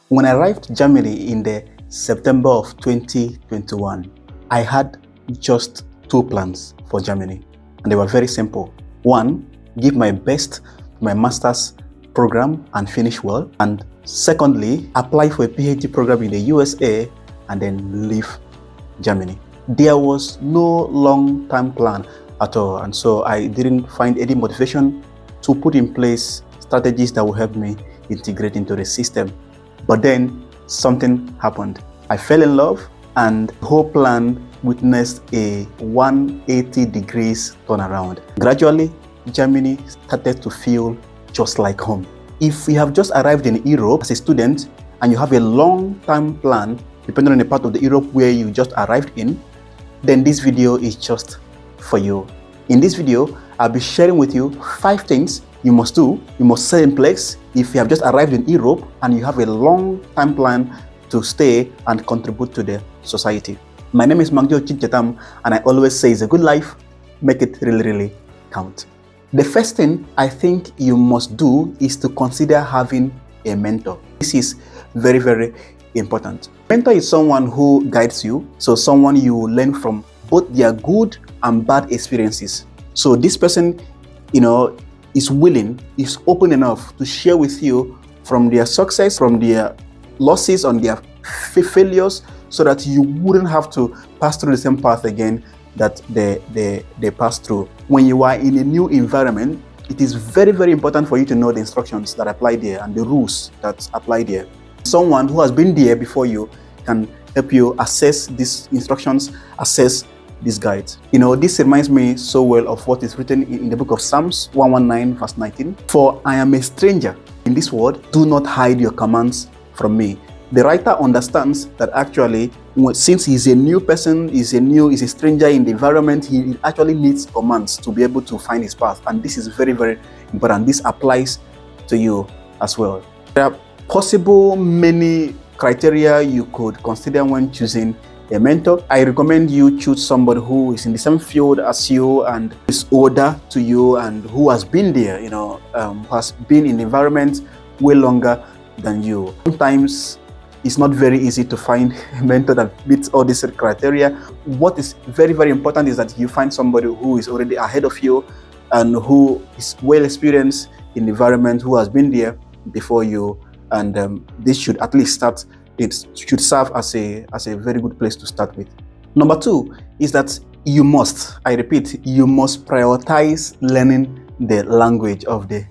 When I arrived in Germany in the September of 2021, I had just two plans for Germany, and they were very simple. One, give my best to my master's program and finish well. And secondly, apply for a PhD program in the USA and then leave Germany. There was no long-term plan at all, and so I didn't find any motivation to put in place strategies that will help me integrate into the system. But then something happened. I fell in love, and the whole plan witnessed a 180 degrees turnaround. Gradually, Germany started to feel just like home. If you have just arrived in Europe as a student and you have a long-term plan, depending on the part of the Europe where you just arrived in, then this video is just for you. In this video, I'll be sharing with you 5 things you must do, you must set in place if you have just arrived in Europe and you have a long-term plan to stay and contribute to the society. My name is MacJoe, and I always say it's a good life, make it really count. The first thing I think you must do is to consider having a mentor. This is very important. Mentor is someone who guides you, so someone you learn from both their good and bad experiences. So this person, is willing, is open enough to share with you from their success, from their losses, on their failures, so that you wouldn't have to pass through the same path again that they passed through. When you are in a new environment, it is very important for you to know the instructions that apply there and the rules that apply there. Someone who has been there before you can help you assess these instructions, assess these guides. This reminds me so well of what is written in the book of Psalms 119 verse 19. For I am a stranger in this world, do not hide your commands from me. The writer understands that actually, since he's a new person, he's a stranger in the environment, he actually needs commands to be able to find his path. And this is very important. This applies to you as well. There are possible many criteria you could consider when choosing a mentor. I recommend you choose somebody who is in the same field as you and is older to you and who has been there, has been in the environment way longer than you. Sometimes it's not very easy to find a mentor that meets all these criteria. What is very important is that you find somebody who is already ahead of you and who is well experienced in the environment, who has been there before you, and this should at least start. It should serve as a very good place to start with. Number 2 is that you must prioritize learning the language of the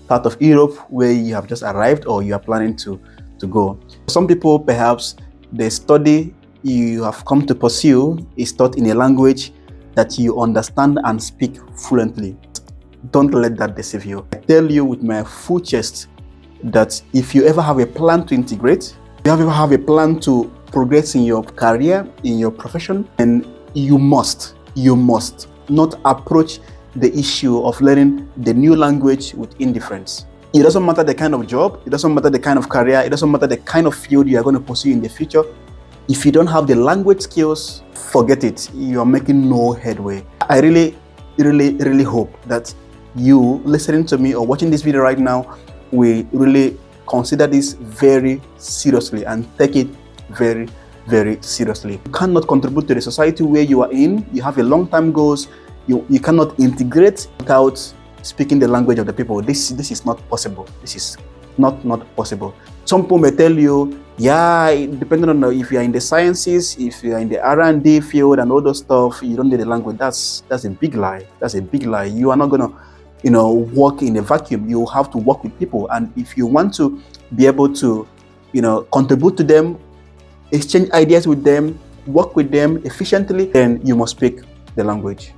part of Europe where you have just arrived or you are planning to go. Some people, perhaps the study you have come to pursue is taught in a language that you understand and speak fluently. Don't let that deceive you. I tell you with my full chest that if you ever have a plan to integrate, if you ever have a plan to progress in your career, in your profession, then you must not approach the issue of learning the new language with indifference. It doesn't matter the kind of job, it doesn't matter the kind of career, it doesn't matter the kind of field you are going to pursue in the future. If you don't have the language skills, forget it. You are making no headway. I really hope that you listening to me or watching this video right now will really consider this very seriously and take it very seriously. You cannot contribute to the society where you are in. You have a long-term goals. You cannot integrate without speaking the language of the people. This is not possible. This is not possible. Some people may tell you, depending on if you are in the sciences, if you are in the R&D field and all those stuff, you don't need a language. That's a big lie. That's a big lie. You are not gonna work in a vacuum. You have to work with people, and if you want to be able to contribute to them, exchange ideas with them, work with them efficiently, then you must speak the language.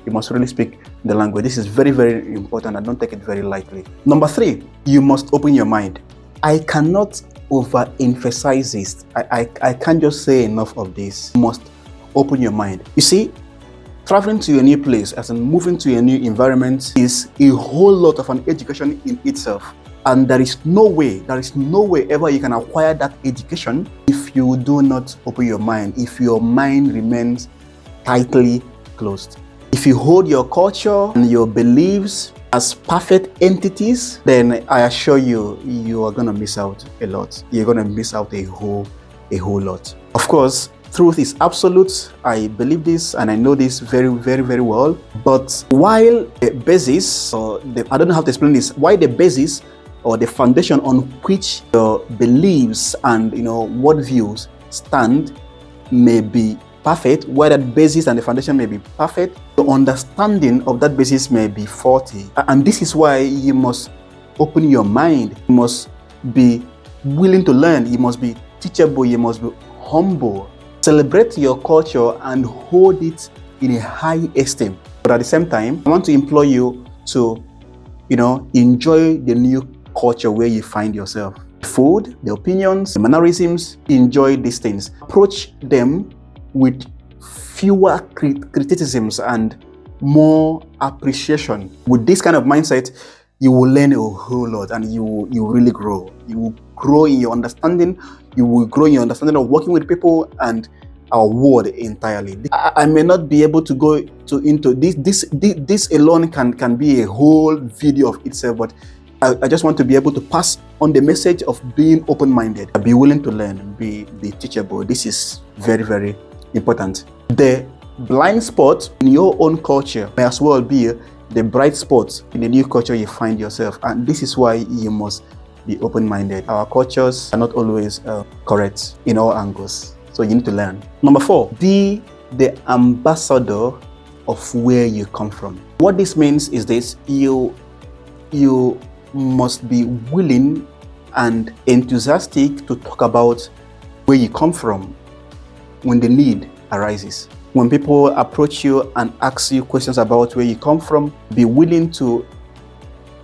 You must really speak the language. This is very important, and don't take it very lightly. Number 3, you must open your mind. I cannot overemphasize this. I can't just say enough of this. You must open your mind. You see, traveling to a new place, as in moving to a new environment, is a whole lot of an education in itself. And there is no way ever you can acquire that education if you do not open your mind, if your mind remains tightly closed. If you hold your culture and your beliefs as perfect entities, then I assure you, you are going to miss out a lot. You're going to miss out a whole lot. Of course, truth is absolute. I believe this and I know this very, very, very well. But while the basis, I don't know how to explain this, why the basis or the foundation on which your beliefs and what views stand may be perfect, where that basis and the foundation may be perfect, the understanding of that basis may be faulty. And this is why you must open your mind. You must be willing to learn. You must be teachable. You must be humble. Celebrate your culture and hold it in a high esteem. But at the same time, I want to implore you to, enjoy the new culture where you find yourself. Food, the opinions, the mannerisms, enjoy these things. Approach them with fewer criticisms and more appreciation. With this kind of mindset, you will learn a whole lot and you will really grow. You will grow in your understanding. You will grow in your understanding of working with people and our world entirely. I may not be able to go into this. This alone can be a whole video of itself, but I just want to be able to pass on the message of being open-minded. Be willing to learn, be teachable. This is very, very important. The blind spot in your own culture may as well be the bright spot in the new culture you find yourself. And this is why you must be open-minded. Our cultures are not always correct in all angles. So you need to learn. Number 4, be the ambassador of where you come from. What this means is this: you must be willing and enthusiastic to talk about where you come from when the need arises. When people approach you and ask you questions about where you come from, be willing to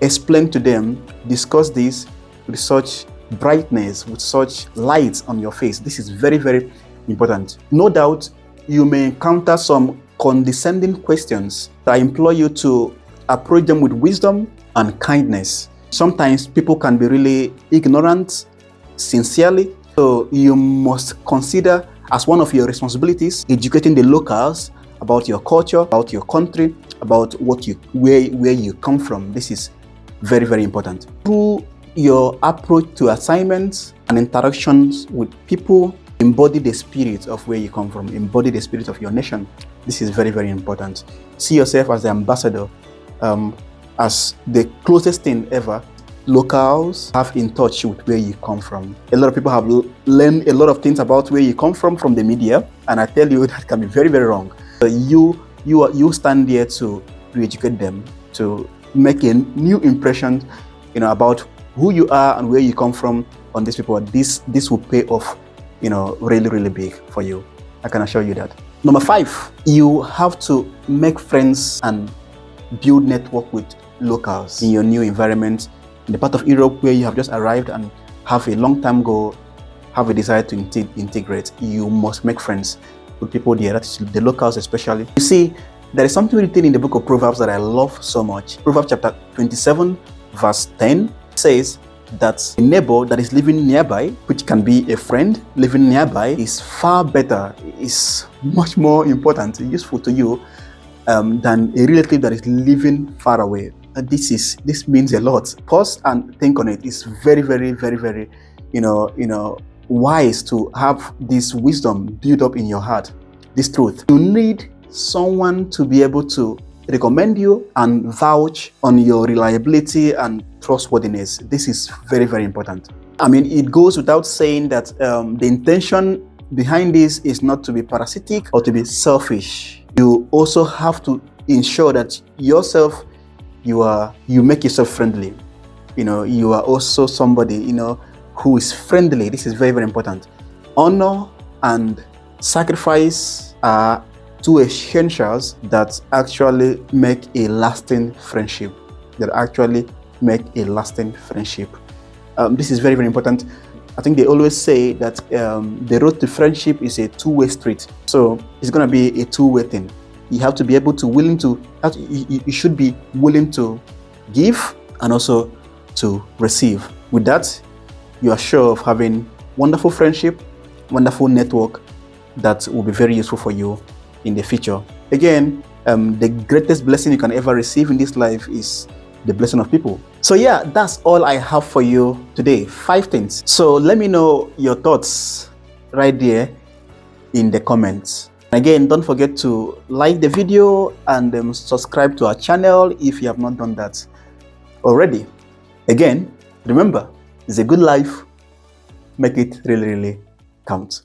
explain to them, discuss this with such brightness, with such light on your face. This is very, very important. No doubt you may encounter some condescending questions. I implore you to approach them with wisdom and kindness. Sometimes people can be really ignorant, sincerely. So you must consider as one of your responsibilities educating the locals about your culture, about your country, about where you come from. This is very, very important. Through your approach to assignments and interactions with people, embody the spirit of where you come from, embody the spirit of your nation. This is very, very important. See yourself as the ambassador, as the closest thing ever locals have in touch with where you come from. A lot of people have learned a lot of things about where you come from the media, and I tell you that can be very, very wrong. So you stand there to educate them, to make a new impression, about who you are and where you come from on these people. This will pay off, really, really big for you. I can assure you that. Number 5, you have to make friends and build network with locals in your new environment. In the part of Europe where you have just arrived and have a long-term goal, have a desire to integrate, you must make friends with people there, that's the locals especially. You see, there is something written in the book of Proverbs that I love so much. Proverbs chapter 27, verse 10 says that a neighbor that is living nearby, which can be a friend living nearby, is far better, is much more important, useful to you than a relative that is living far away. This means a lot. Pause and think on it. It's very, very, very, very, wise to have this wisdom built up in your heart. This truth. You need someone to be able to recommend you and vouch on your reliability and trustworthiness. This is very, very important. I mean, it goes without saying that the intention behind this is not to be parasitic or to be selfish. You also have to ensure that yourself, you make yourself friendly. You are also somebody, who is friendly. This is very, very important. Honor and sacrifice are two essentials that actually make a lasting friendship. This is very, very important. I think they always say that the road to friendship is a two-way street. So it's going to be a two-way thing. You have to be able to you should be willing to give and also to receive. With that, you are sure of having wonderful friendship, wonderful network that will be very useful for you in the future. Again, the greatest blessing you can ever receive in this life is the blessing of people. So yeah, that's all I have for you today. 5 things. So let me know your thoughts right there in the comments. Again, don't forget to like the video and subscribe to our channel if you have not done that already. Again, remember, it's a good life. Make it really, really count.